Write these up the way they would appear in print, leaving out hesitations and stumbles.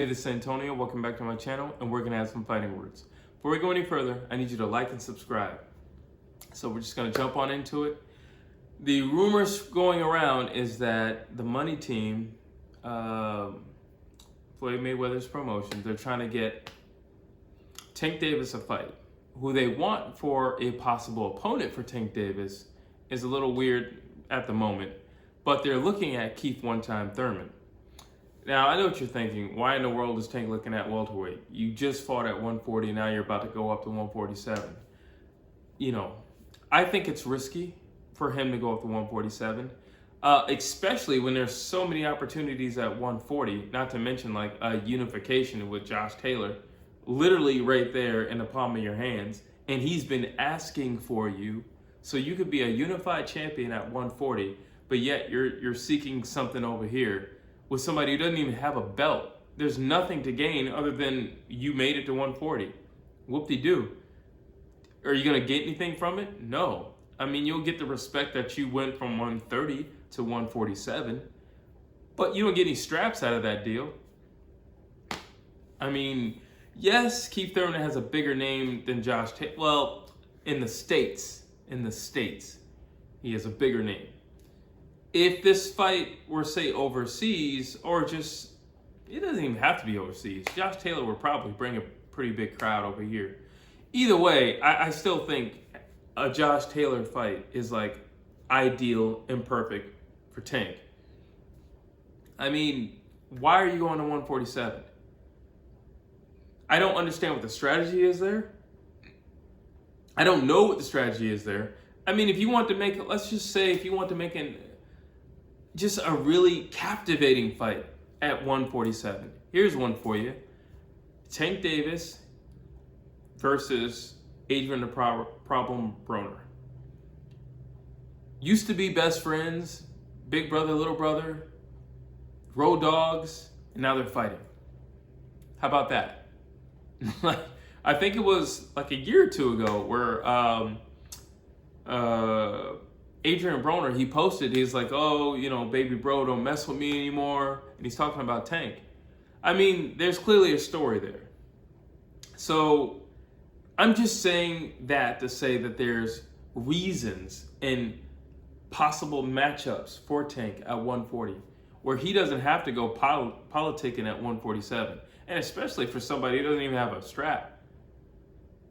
Hey, this is Antonio. Welcome back to my channel, and we're going to have some fighting words. Before we go any further, I need you to like and subscribe. So we're just going to jump on into it. The rumors going around is that the money team, Floyd Mayweather's Promotions, they're trying to get Tank Davis a fight. Who they want for a possible opponent for Tank Davis is a little weird at the moment, but they're looking at Kieth one-time Thurman. Now, I know what you're thinking. Why in the world is Tank looking at welterweight? You just fought at 140, now you're about to go up to 147. I think it's risky for him to go up to 147, especially when there's so many opportunities at 140, not to mention like a unification with Josh Taylor, literally right there in the palm of your hands, and he's been asking for you, so you could be a unified champion at 140, but yet you're seeking something over here with somebody who doesn't even have a belt. There's nothing to gain other than you made it to 140. Whoop-de-doo. Are you gonna get anything from it? No. I mean, you'll get the respect that you went from 130 to 147, but you don't get any straps out of that deal. I mean, yes, Kieth Thurman has a bigger name than Josh Taylor. Well, in the States, he has a bigger name. If this fight were, say, overseas, or just, it doesn't even have to be overseas. Josh Taylor would probably bring a pretty big crowd over here. Either way, I still think a Josh Taylor fight is like ideal and perfect for Tank. I mean, why are you going to 147? I don't understand what the strategy is there. I don't know what the strategy is there. I mean, if you want to make, let's just say if you want to make just a really captivating fight at 147. Here's one for you. Tank Davis versus Adrian the Problem Broner. Used to be best friends, big brother, little brother, road dogs, and now they're fighting. How about that? I think it was like a year or two ago where Adrian Broner, he posted, he's like, oh, baby bro, don't mess with me anymore. And he's talking about Tank. I mean, there's clearly a story there. So I'm just saying that to say that there's reasons and possible matchups for Tank at 140 where he doesn't have to go politicking at 147. And especially for somebody who doesn't even have a strap.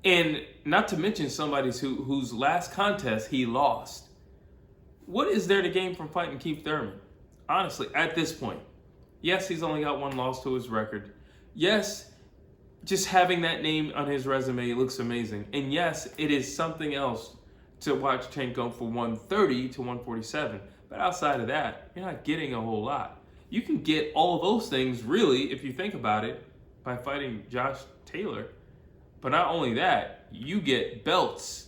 And not to mention somebody whose last contest he lost. What is there to gain from fighting Kieth Thurman? Honestly, at this point. Yes, he's only got one loss to his record. Yes, just having that name on his resume looks amazing. And yes, it is something else to watch Tank go from 130 to 147. But outside of that, you're not getting a whole lot. You can get all of those things, really, if you think about it, by fighting Josh Taylor. But not only that, you get belts.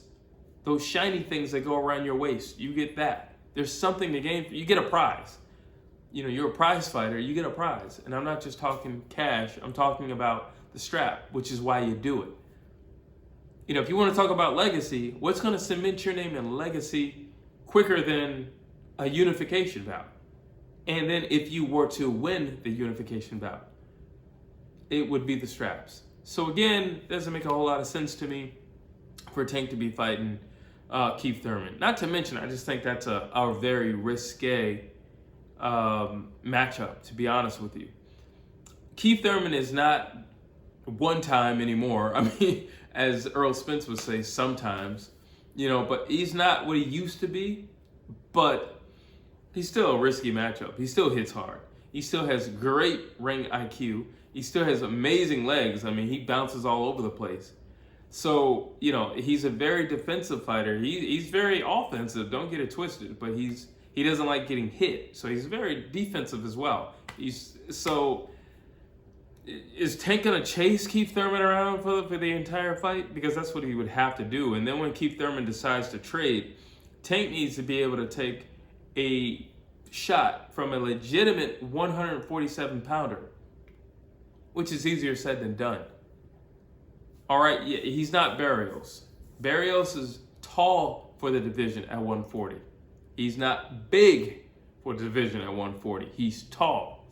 Those shiny things that go around your waist, you get that. There's something to gain. You get a prize. You're a prize fighter, you get a prize. And I'm not just talking cash, I'm talking about the strap, which is why you do it. If you want to talk about legacy, what's going to cement your name in legacy quicker than a unification bout? And then if you were to win the unification bout, it would be the straps. So again, it doesn't make a whole lot of sense to me for Tank to be fighting Kieth Thurman. Not to mention, I just think that's a very risque matchup, to be honest with you. Kieth Thurman is not one time anymore. I mean, as Earl Spence would say, sometimes, but he's not what he used to be, but he's still a risky matchup. He still hits hard. He still has great ring IQ. He still has amazing legs. I mean, he bounces all over the place. So, he's a very defensive fighter. He's very offensive, don't get it twisted, but he doesn't like getting hit. So he's very defensive as well. Is Tank going to chase Kieth Thurman around for the entire fight? Because that's what he would have to do. And then when Kieth Thurman decides to trade, Tank needs to be able to take a shot from a legitimate 147 pounder, which is easier said than done. All right, yeah, he's not Barrios. Barrios is tall for the division at 140. He's not big for the division at 140. He's tall.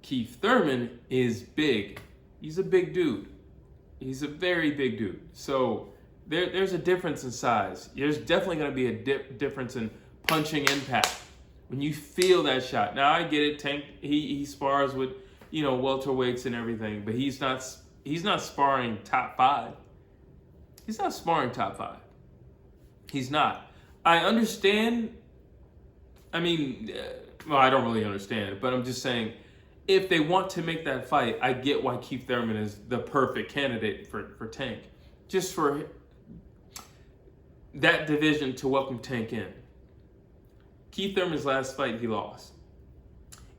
Keith Thurman is big. He's a big dude. He's a very big dude. So there's a difference in size. There's definitely going to be a difference in punching impact when you feel that shot. Now I get it. Tank he spars with welterweights and everything, but he's not sparring top 5. He's not sparring top 5. He's not. I understand. I mean, well, I don't really understand it, but I'm just saying, if they want to make that fight, I get why Keith Thurman is the perfect candidate for Tank. Just for that division to welcome Tank in. Keith Thurman's last fight, he lost.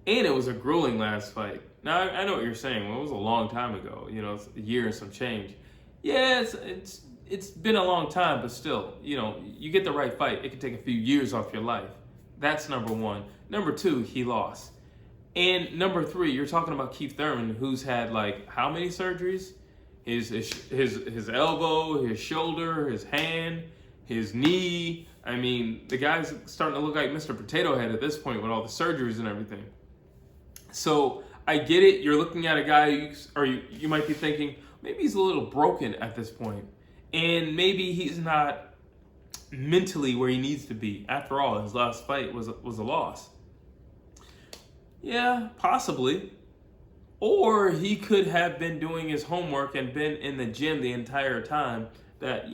And it was a grueling last fight. Now, I know what you're saying. Well, it was a long time ago. It's a year and some change. Yeah, it's been a long time, but still, you get the right fight, it can take a few years off your life. That's number one. Number two, he lost. And number three, you're talking about Keith Thurman, who's had how many surgeries? His elbow, his shoulder, his hand, his knee. I mean, the guy's starting to look like Mr. Potato Head at this point with all the surgeries and everything. So I get it. You're looking at a guy, or you might be thinking, maybe he's a little broken at this point. And maybe he's not mentally where he needs to be. After all, his last fight was a loss. Yeah, possibly. Or he could have been doing his homework and been in the gym the entire time that,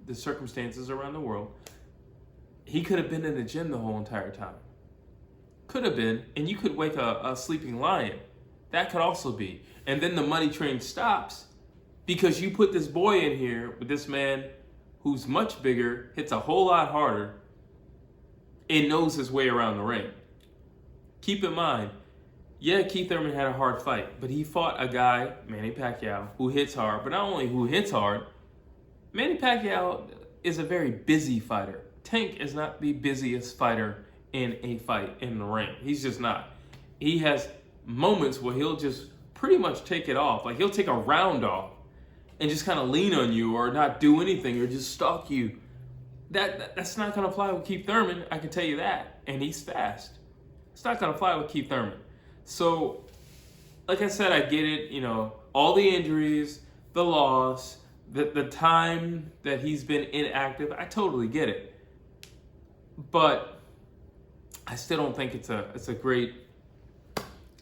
the circumstances around the world. He could have been in the gym the whole entire time. Could have been. And you could wake a sleeping lion. That could also be. And then the money train stops because you put this boy in here with this man who's much bigger, hits a whole lot harder, and knows his way around the ring. Keep in mind, yeah, Keith Thurman had a hard fight, but he fought a guy, Manny Pacquiao, who hits hard. But not only who hits hard, Manny Pacquiao is a very busy fighter. Tank is not the busiest fighter in a fight in the ring. He's just not. He has moments where he'll just pretty much take it off. He'll take a round off and just kind of lean on you or not do anything or just stalk you. That's not going to fly with Keith Thurman, I can tell you that. And he's fast. It's not going to fly with Keith Thurman. So, like I said, I get it. All the injuries, the loss, the time that he's been inactive. I totally get it. But I still don't think it's a great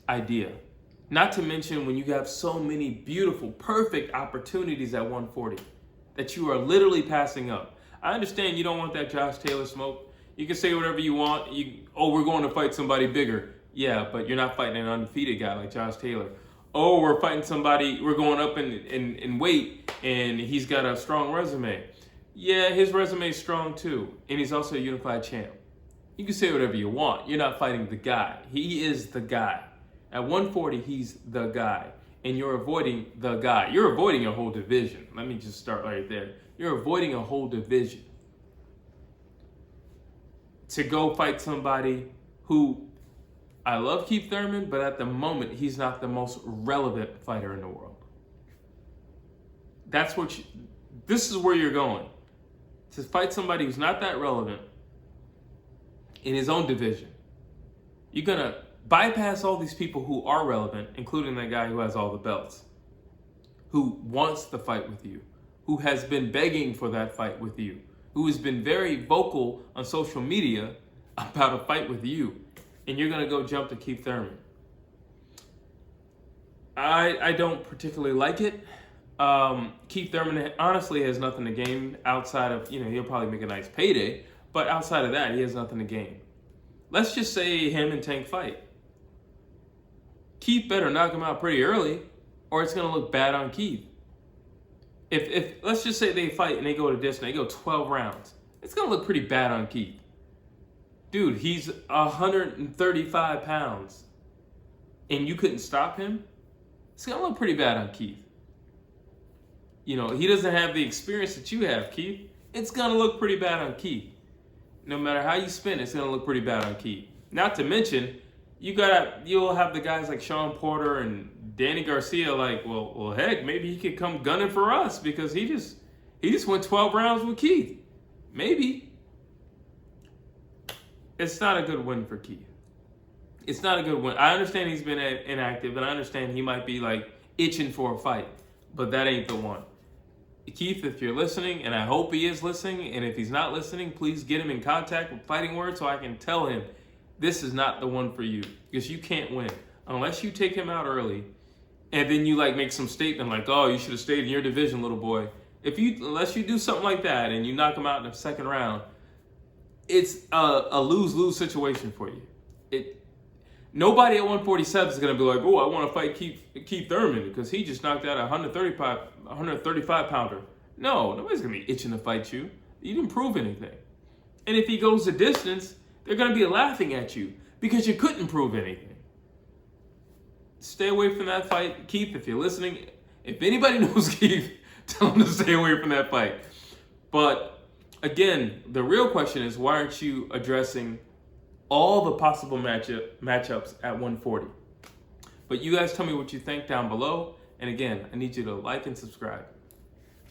idea. Not to mention when you have so many beautiful, perfect opportunities at 140 that you are literally passing up. I understand you don't want that Josh Taylor smoke. You can say whatever you want. We're going to fight somebody bigger. Yeah, but you're not fighting an undefeated guy like Josh Taylor. Oh, we're fighting somebody, we're going up in weight, and he's got a strong resume. Yeah, his resume is strong too, and he's also a unified champ. You can say whatever you want. You're not fighting the guy. He is the guy. At 140, he's the guy, and you're avoiding the guy. You're avoiding a whole division. Let me just start right there. You're avoiding a whole division to go fight somebody who, I love Keith Thurman, but at the moment, he's not the most relevant fighter in the world. This is where you're going. To fight somebody who's not that relevant in his own division. You're going to bypass all these people who are relevant, including that guy who has all the belts, who wants to fight with you, who has been begging for that fight with you, who has been very vocal on social media about a fight with you. And you're going to go jump to Keith Thurman. I don't particularly like it. Keith Thurman honestly has nothing to gain outside of, he'll probably make a nice payday. But outside of that, he has nothing to gain. Let's just say him and Tank fight. Keith better knock him out pretty early, or it's going to look bad on Keith. If let's just say they fight and they go to distance, they go 12 rounds. It's going to look pretty bad on Keith. Dude, he's 135 pounds, and you couldn't stop him? It's going to look pretty bad on Keith. He doesn't have the experience that you have, Keith. It's going to look pretty bad on Keith. No matter how you spin, it's going to look pretty bad on Keith. Not to mention, you'll have the guys like Sean Porter and Danny Garcia well, heck, maybe he could come gunning for us because he just went 12 rounds with Keith. Maybe. It's not a good win for Keith. It's not a good win. I understand he's been inactive, and I understand he might be like itching for a fight, but that ain't the one. Kieth, if you're listening, and I hope he is listening, and if he's not listening, please get him in contact with Fighting Words so I can tell him this is not the one for you, because you can't win unless you take him out early, and then you like make some statement like, "Oh, you should have stayed in your division, little boy." Unless you do something like that and you knock him out in the second round, it's a lose-lose situation for you. Nobody at 147 is going to be like, "Oh, I want to fight Keith Thurman because he just knocked out a 135 pounder." No, nobody's going to be itching to fight you. You didn't prove anything. And if he goes the distance, they're going to be laughing at you because you couldn't prove anything. Stay away from that fight. Keith, if you're listening, if anybody knows Keith, tell him to stay away from that fight. But again, the real question is, why aren't you addressing all the possible matchups at 140? But you guys tell me what you think down below. And again, I need you to like and subscribe.